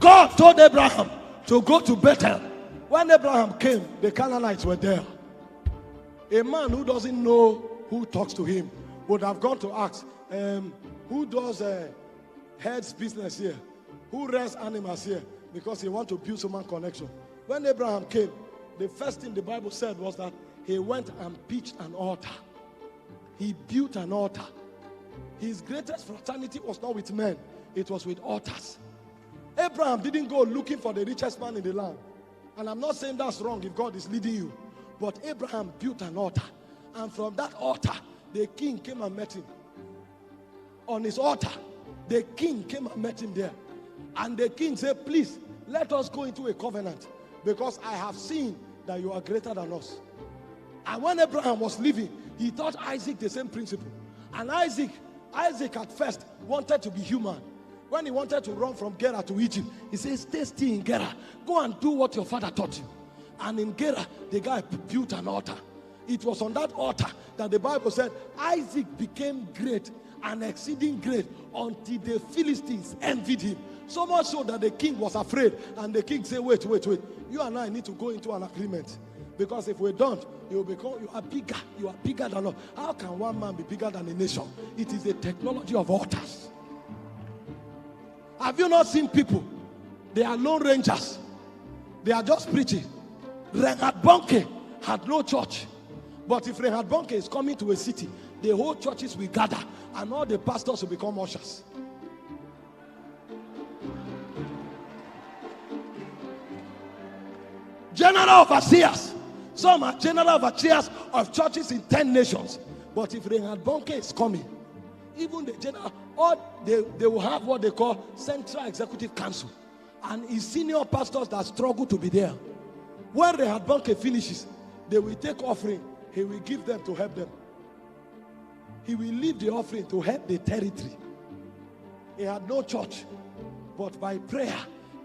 God told Abraham to go to Bethel. When Abraham came, the Canaanites were there. A man who doesn't know who talks to him would have gone to ask, who does heads business here? Who rears animals here? Because he wants to build human connection. When Abraham came, the first thing the Bible said was that he went and pitched an altar. He built an altar. His greatest fraternity was not with men, it was with altars. Abraham didn't go looking for the richest man in the land. And I'm not saying that's wrong if God is leading you. But Abraham built an altar. And from that altar, the king came and met him. On his altar, the king came and met him there. And the king said, please, let us go into a covenant. Because I have seen that you are greater than us. And when Abraham was leaving, he taught Isaac the same principle. And Isaac at first wanted to be human. When he wanted to run from Gerar to Egypt, he says, stay still in Gerar. Go and do what your father taught you. And in Gerar, the guy built an altar. It was on that altar that the Bible said Isaac became great and exceeding great until the Philistines envied him. So much so that the king was afraid. And the king said, wait. You and I need to go into an agreement. Because if we don't, you are bigger. You are bigger than us. How can one man be bigger than a nation? It is the technology of altars. Have you not seen people? They are lone rangers. They are just preaching. Reinhard Bonnke had no church. But if Reinhard Bonnke is coming to a city, the whole churches will gather and all the pastors will become ushers. General overseers. Some are general overseers of churches in 10 nations. But if Reinhard Bonnke is coming, even the general, or they will have what they call Central Executive Council. And his senior pastors that struggle to be there. When Reinhard Bonnke finishes, they will take offering. He will give them to help them. He will leave the offering to help the territory. He had no church. But by prayer,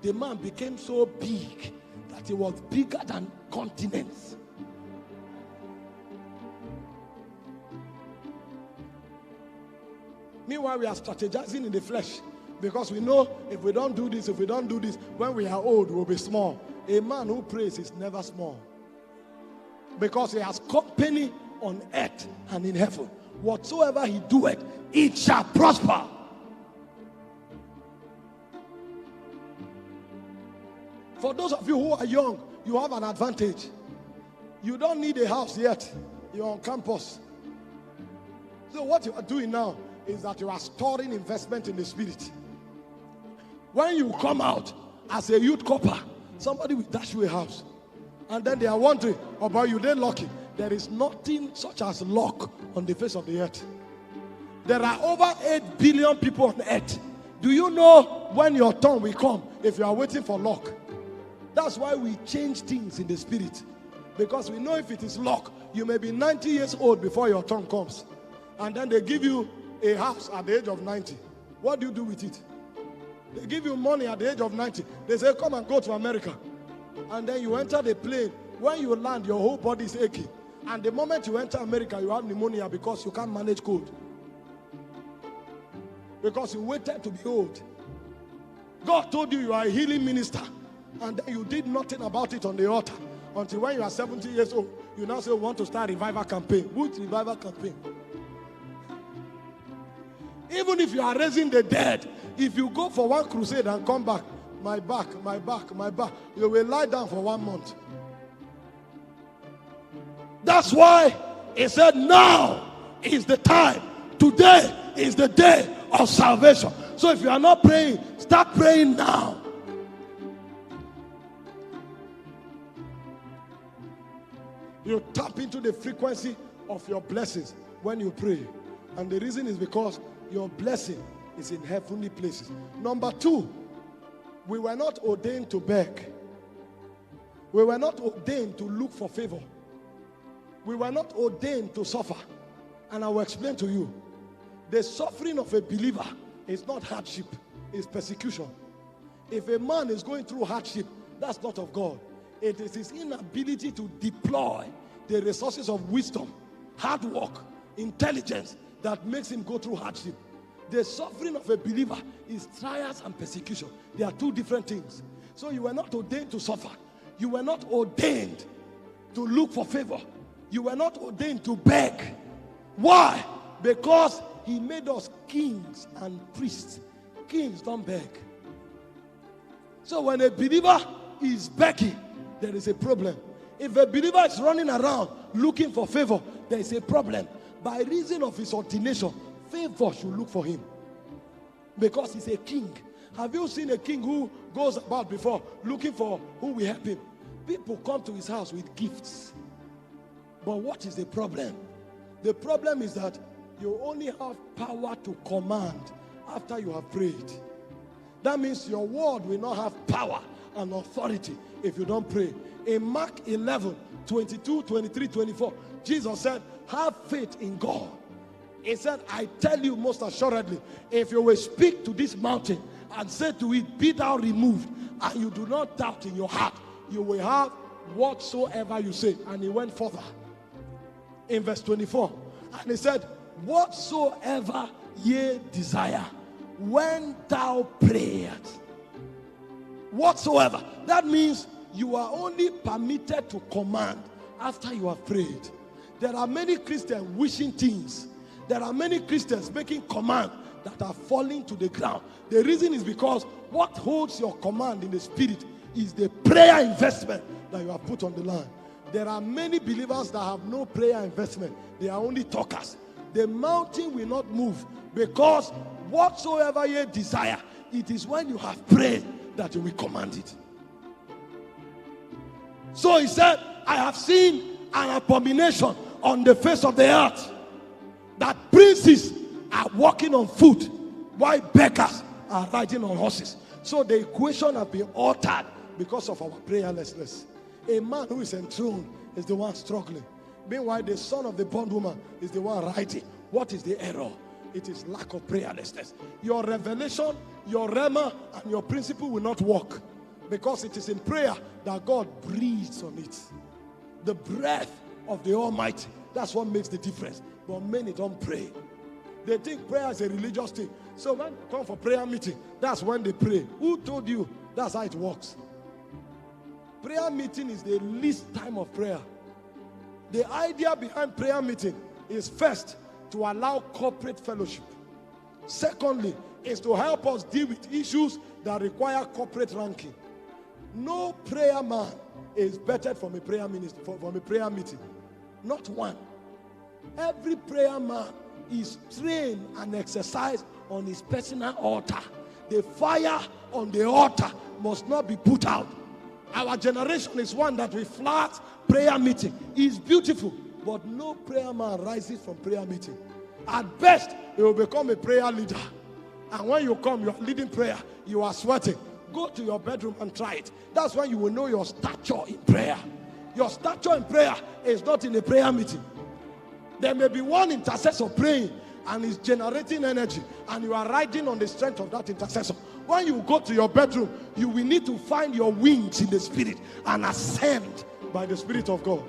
the man became so big that he was bigger than continents. Meanwhile, we are strategizing in the flesh. Because we know if we don't do this, when we are old, we'll be small. A man who prays is never small. Because he has company on earth and in heaven. Whatsoever he doeth, it shall prosper. For those of you who are young, you have an advantage. You don't need a house yet. You're on campus. So what you are doing now is that you are storing investment in the spirit. When you come out as a youth corper, somebody will dash you a house. And then they are wondering about you. They're lucky. There is nothing such as luck on the face of the earth. There are over 8 billion people on earth. Do you know when your turn will come if you are waiting for luck? That's why we change things in the spirit. Because we know if it is luck, you may be 90 years old before your turn comes. And then they give you a house at the age of 90. What do you do with it? They give you money at the age of 90. They say, come and go to America. And then you enter the plane. When you land, your whole body is aching. And the moment you enter America, you have pneumonia because you can't manage cold. Because you waited to be old. God told you you are a healing minister. And then you did nothing about it on the altar. Until when you are 70 years old, you now say you want to start a revival campaign. Which revival campaign? Even if you are raising the dead, if you go for one crusade and come back, my back, you will lie down for 1 month. That's why he said now is the time. Today is the day of salvation. So if you are not praying, start praying now. You tap into the frequency of your blessings when you pray. And the reason is because your blessing is in heavenly places. Number 2, we were not ordained to beg. We were not ordained to look for favor. We were not ordained to suffer. And I will explain to you. The suffering of a believer is not hardship, it's persecution. If a man is going through hardship, that's not of God. It is his inability to deploy the resources of wisdom, hard work, intelligence that makes him go through hardship. The suffering of a believer is trials and persecution. They are two different things. So you were not ordained to suffer. You were not ordained to look for favor. You were not ordained to beg. Why? Because he made us kings and priests. Kings don't beg. So when a believer is begging, there is a problem. If a believer is running around looking for favor, there is a problem. By reason of his ordination, favor should look for him. Because he's a king. Have you seen a king who goes about before looking for who will help him? People come to his house with gifts. But what is the problem? The problem is that you only have power to command after you have prayed. That means your word will not have power and authority if you don't pray. In Mark 11, 22, 23, 24, Jesus said, have faith in God. He said, I tell you most assuredly, if you will speak to this mountain and say to it, be thou removed, and you do not doubt in your heart, you will have whatsoever you say. And he went further in verse 24, and he said, whatsoever ye desire, when thou prayest. Whatsoever. That means you are only permitted to command after you have prayed. There are many Christians wishing things. There are many Christians making command that are falling to the ground. The reason is because what holds your command in the spirit is the prayer investment that you have put on the line. There are many believers that have no prayer investment. They are only talkers. The mountain will not move because whatsoever you desire, it is when you have prayed that you will command it. So he said, I have seen an abomination on the face of the earth, that princes are walking on foot while beggars are riding on horses. So the equation has been altered because of our prayerlessness. A man who is enthroned is the one struggling. Meanwhile, the son of the bondwoman is the one riding. What is the error? It is lack of prayerlessness. Your revelation, your rhema, and your principle will not work, because it is in prayer that God breathes on it. The breath of the Almighty. That's what makes the difference. But many don't pray. They think prayer is a religious thing. So when they come for prayer meeting, that's when they pray. Who told you that's how it works? Prayer meeting is the least time of prayer. The idea behind prayer meeting is, first, to allow corporate fellowship. Secondly, is to help us deal with issues that require corporate ranking. No prayer man is better from a prayer minister, from a prayer meeting. Not one. Every prayer man is trained and exercised on his personal altar. The fire on the altar must not be put out. Our generation is one that we flat prayer meeting. It's beautiful, but no prayer man rises from prayer meeting. At best, he will become a prayer leader. And when you come, you are leading prayer, you are sweating. Go to your bedroom and try it. That's when you will know your stature in prayer. Your stature in prayer is not in a prayer meeting. There may be one intercessor praying and is generating energy, and you are riding on the strength of that intercessor. When you go to your bedroom, you will need to find your wings in the spirit and ascend by the Spirit of God.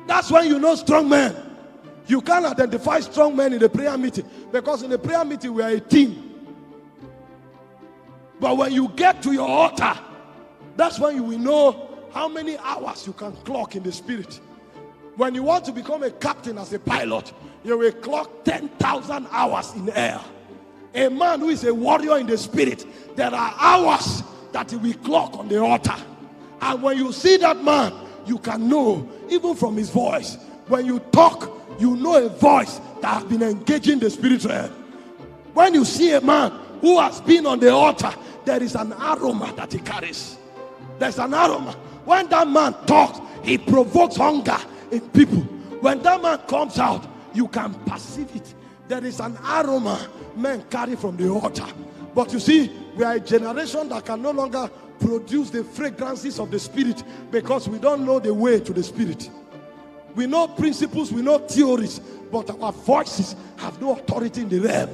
That's when you know strong men. You can't identify strong men in the prayer meeting, because in the prayer meeting we are a team. But when you get to your altar, that's when you will know how many hours you can clock in the spirit. When you want to become a captain as a pilot, you will clock 10,000 hours in the air. A man who is a warrior in the spirit, there are hours that he will clock on the altar. And when you see that man, you can know, even from his voice. When you talk, you know a voice that has been engaging the spirit realm. When you see a man who has been on the altar, there is an aroma that he carries. There's an aroma. When that man talks, he provokes hunger in people. When that man comes out, you can perceive it. There is an aroma men carry from the altar. But you see, we are a generation that can no longer produce the fragrances of the spirit, because we don't know the way to the spirit. We know principles, we know theories, but our voices have no authority in the realm.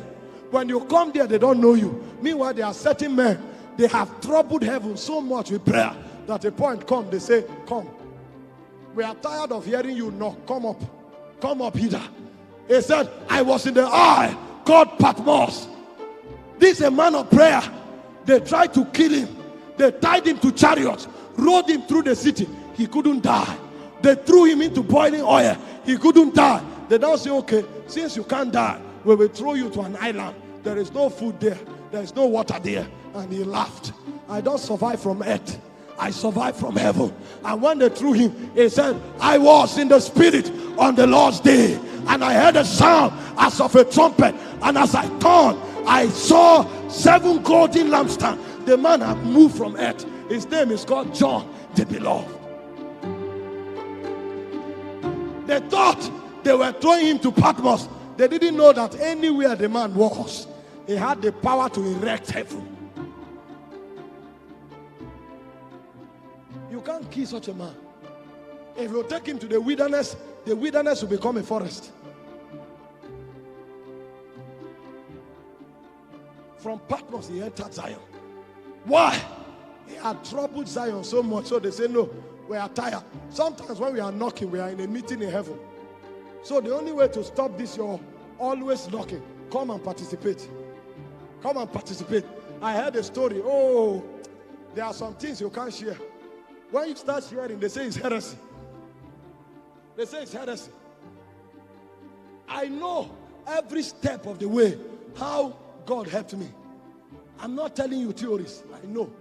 When you come there, they don't know you. Meanwhile, there are certain men, they have troubled heaven so much with prayer that a point comes, they say, come. We are tired of hearing you knock. Come up hither. He said, I was in the eye called Patmos. This is a man of prayer. They tried to kill him. They tied him to chariots, rode him through the city. He couldn't die. They threw him into boiling oil. He couldn't die. They now say, okay, since you can't die, we will throw you to an island. There is no food there. There is no water there. And he laughed. I don't survive from earth. I survive from heaven. And when they threw him, he said, I was in the spirit on the Lord's day. And I heard a sound as of a trumpet. And as I turned, I saw 7 golden lampstands. The man had moved from earth. His name is called John the Beloved. They thought they were throwing him to Patmos. They didn't know that anywhere the man was, he had the power to erect heaven. You can't kill such a man. If you take him to the wilderness will become a forest. From Patmos, he entered Zion. Why? He had troubled Zion so much, so they say, no, we are tired. Sometimes when we are knocking, we are in a meeting in heaven. So the only way to stop this, you're always knocking. Come and participate. Come and participate. I heard a story. Oh, there are some things you can't share. When you start sharing, they say it's heresy. They say it's heresy. I know every step of the way how God helped me. I'm not telling you theories. I know.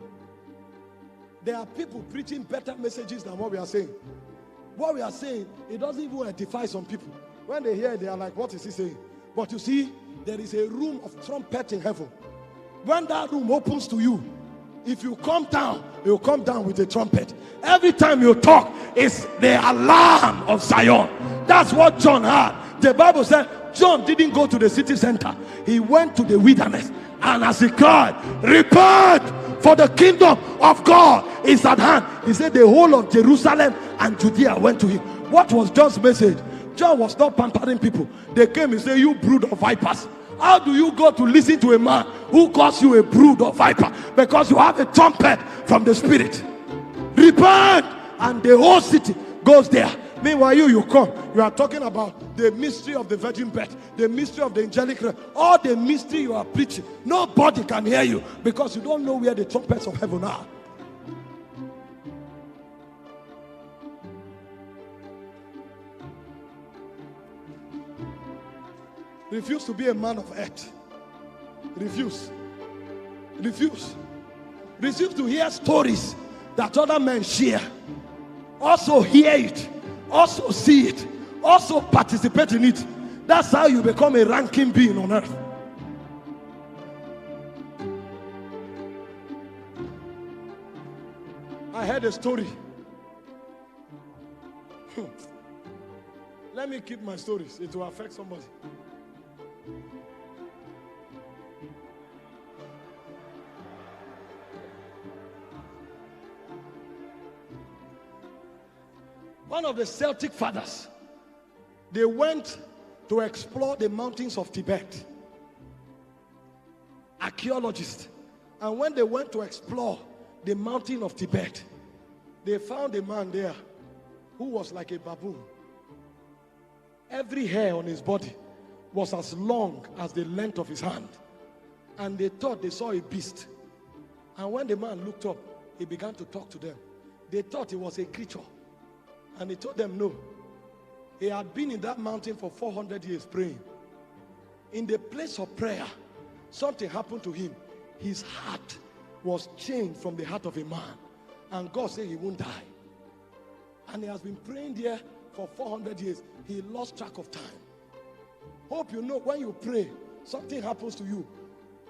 There are people preaching better messages than what we are saying. What we are saying, it doesn't even edify some people. When they hear it, they are like, what is he saying? But you see, there is a room of trumpet in heaven. When that room opens to you, if you come down, you come down with a trumpet. Every time you talk, it's the alarm of Zion. That's what John had. The Bible said John didn't go to the city center. He went to the wilderness. And as he cried, repent, for the kingdom of God is at hand. He said the whole of Jerusalem and Judea went to him. What was John's message? John was not pampering people. They came and said, you brood of vipers. How do you go to listen to a man who calls you a brood of viper? Because you have a trumpet from the spirit. Repent, and the whole city goes there. Meanwhile, you come. You are talking about the mystery of the virgin birth, the mystery of the angelic realm, all the mystery you are preaching. Nobody can hear you because you don't know where the trumpets of heaven are. Refuse to be a man of earth. Refuse. Refuse. Refuse to hear stories that other men share. Also hear it. Also see it. Also participate in it. That's how you become a ranking being on earth. I heard a story. Let me keep my stories. It will affect somebody. One of the Celtic fathers, they went to explore the mountains of Tibet. Archaeologists. And when they went to explore the mountain of Tibet, they found a man there who was like a baboon. Every hair on his body was as long as the length of his hand. And they thought they saw a beast. And when the man looked up, he began to talk to them. They thought he was a creature. And he told them no. He had been in that mountain for 400 years praying. In the place of prayer, something happened to him. His heart was changed from the heart of a man. And God said he won't die. And he has been praying there for 400 years. He lost track of time. Hope you know when you pray, something happens to you.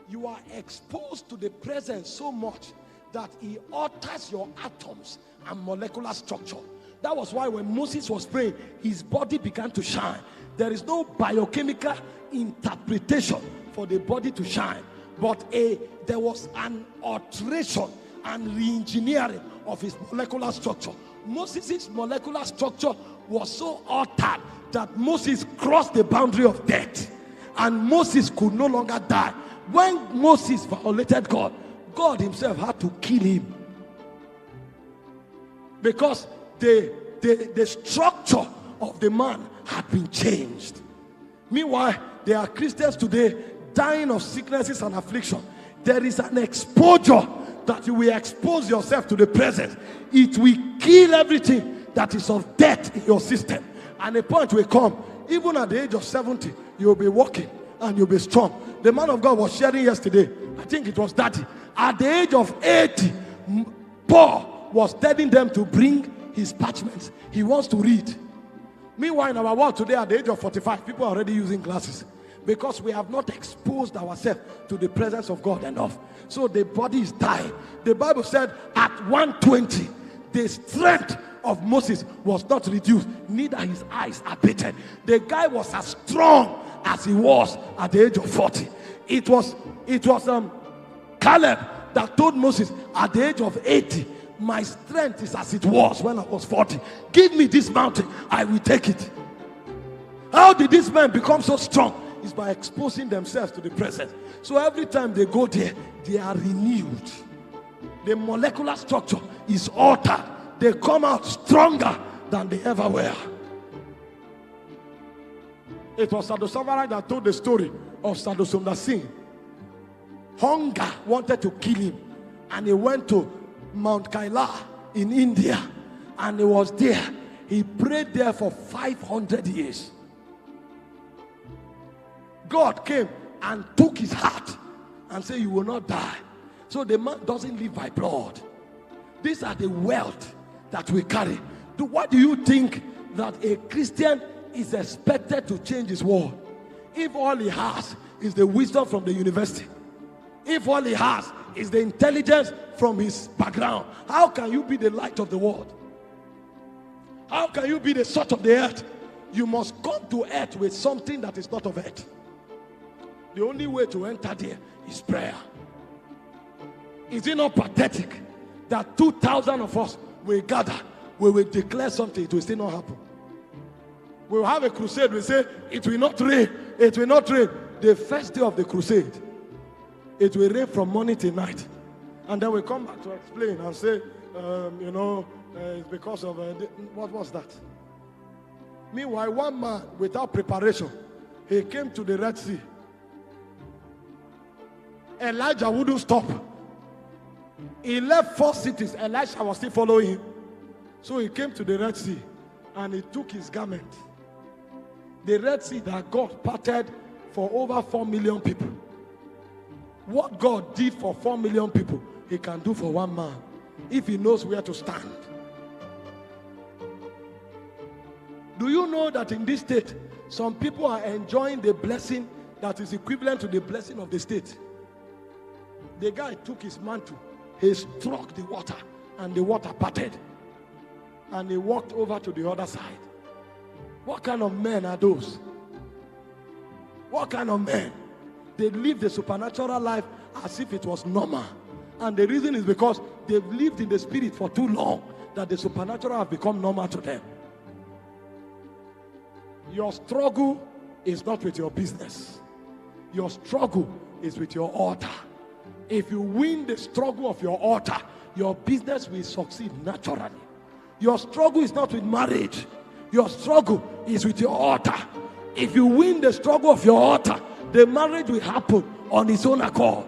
You are exposed to the presence so much that he alters your atoms and molecular structure. That was why when Moses was praying, his body began to shine. There is no biochemical interpretation for the body to shine. But there was an alteration and re-engineering of his molecular structure. Moses' molecular structure was so altered that Moses crossed the boundary of death. And Moses could no longer die. When Moses violated God, God himself had to kill him. Because the structure of the man had been changed. Meanwhile, there are Christians today dying of sicknesses and affliction. There is an exposure that you will expose yourself to the presence. It will kill everything that is of death in your system. And a point will come, even at the age of 70, you'll be walking and you'll be strong. The man of God was sharing yesterday, I think it was Daddy. At the age of 80, Paul was telling them to bring his parchments. He wants to read. Meanwhile, in our world today, at the age of 45, people are already using glasses because we have not exposed ourselves to the presence of God enough. So the body is dying. The Bible said at 120, the strength of Moses was not reduced, neither his eyes abated. The guy was as strong as he was at the age of 40. It was Caleb that told Moses at the age of 80, my strength is as it was when I was 40. Give me this mountain, I will take it. How did this man become so strong? It's by exposing themselves to the presence. So every time they go there, they are renewed. The molecular structure is altered. They come out stronger than they ever were. It was Sadosavara that told the story of Sadosunda Singh. Hunger wanted to kill him, and he went to Mount Kaila in India, and he was there. He prayed there for 500 years. God came and took his heart and said, you will not die. So the man doesn't live by blood. These are the wealth that we carry. What do you think that a Christian is expected to change his world? If all he has is the wisdom from the university, if all he has is the intelligence from his background, how can you be the light of the world? How can you be the salt of the earth? You must come to earth with something that is not of earth. The only way to enter there is prayer. Is it not pathetic that 2,000 of us will gather, we will declare something, it will still not happen? We will have a crusade, we say, it will not rain, it will not rain. The first day of the crusade, it will rain from morning till night. And then we come back to explain and say, it's because of, what was that? Meanwhile, one man, without preparation, he came to the Red Sea. Elijah wouldn't stop. He left 4 cities. Elisha was still following him. So he came to the Red Sea and he took his garment. The Red Sea that God parted for over 4 million people. What God did for 4 million people, he can do for one man if he knows where to stand. Do you know that in this state, some people are enjoying the blessing that is equivalent to the blessing of the state? The guy took his mantle, he struck the water, and the water parted. And he walked over to the other side. What kind of men are those? What kind of men? They live the supernatural life as if it was normal. And the reason is because they've lived in the spirit for too long that the supernatural have become normal to them. Your struggle is not with your business. Your struggle is with your altar. If you win the struggle of your altar, your business will succeed naturally. Your struggle is not with marriage. Your struggle is with your altar. If you win the struggle of your altar, the marriage will happen on its own accord.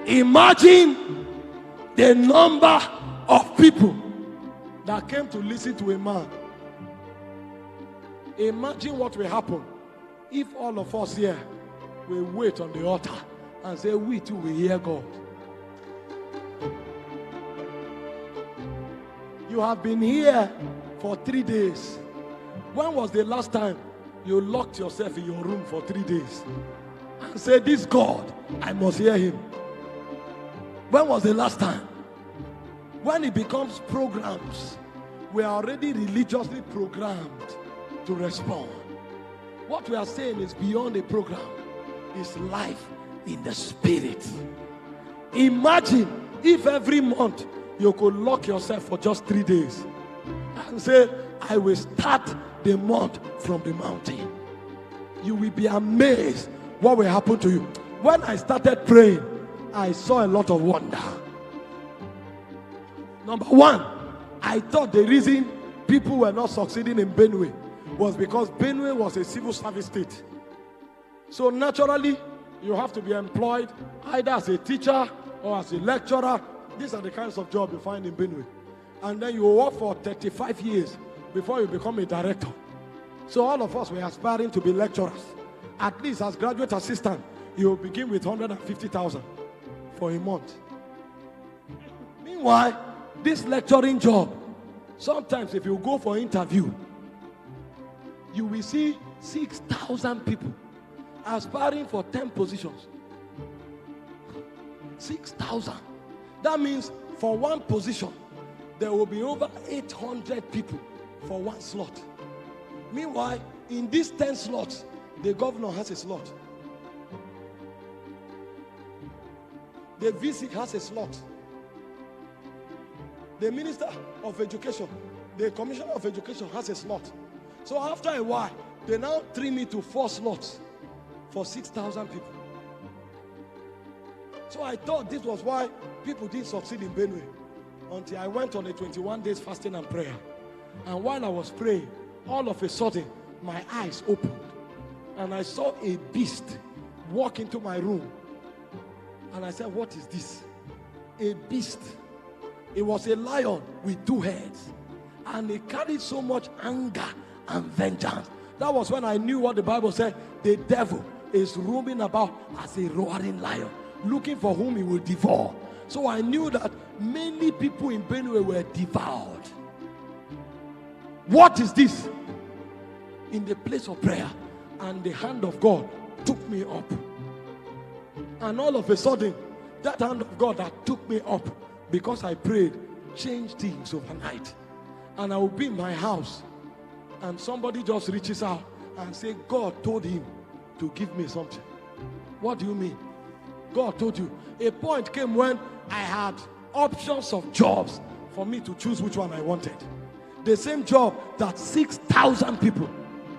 Imagine the number of people that came to listen to a man. Imagine what will happen if all of us here will wait on the altar and say, we too will hear God. You have been here for 3 days. When was the last time you locked yourself in your room for 3 days and said, this God, I must hear him? When was the last time? When it becomes programs, we are already religiously programmed to respond. What we are saying is beyond a program. It's life in the spirit. Imagine if every month you could lock yourself for just 3 days and say, I will start the month from the mountain. You will be amazed what will happen to you. When I started praying, I saw a lot of wonder. Number one, I thought the reason people were not succeeding in Benue was because Benue was a civil service state. So naturally, you have to be employed either as a teacher or as a lecturer. These are the kinds of jobs you find in Benue. And then you work for 35 years before you become a director. So all of us were aspiring to be lecturers. At least as graduate assistant, you will begin with 150,000 for a month. Meanwhile, this lecturing job, sometimes if you go for interview, you will see 6,000 people aspiring for 10 positions. 6,000. That means for one position, there will be over 800 people for one slot. Meanwhile, in these 10 slots, the governor has a slot. The VC has a slot. The Minister of Education, the Commissioner of Education has a slot. So after a while, they now trim it to 4 slots for 6,000 people. So I thought this was why people didn't succeed in Benue until I went on a 21 days fasting and prayer. And while I was praying, all of a sudden, my eyes opened. And I saw a beast walk into my room. And I said, what is this? A beast. It was a lion with 2 heads. And it carried so much anger and vengeance. That was when I knew what the Bible said. The devil is roaming about as a roaring lion, looking for whom he will devour. So I knew that many people in Benue were devoured. What is this? In the place of prayer, and the hand of God took me up. And all of a sudden, that hand of God that took me up, because I prayed, changed things overnight. And I will be in my house, and somebody just reaches out and say, God told him to give me something. What do you mean? God told you. A point came when I had options of jobs for me to choose which one I wanted. The same job that 6,000 people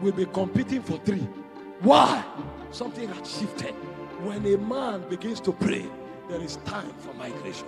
will be competing for 3. Why? Something had shifted. When a man begins to pray, there is time for migration.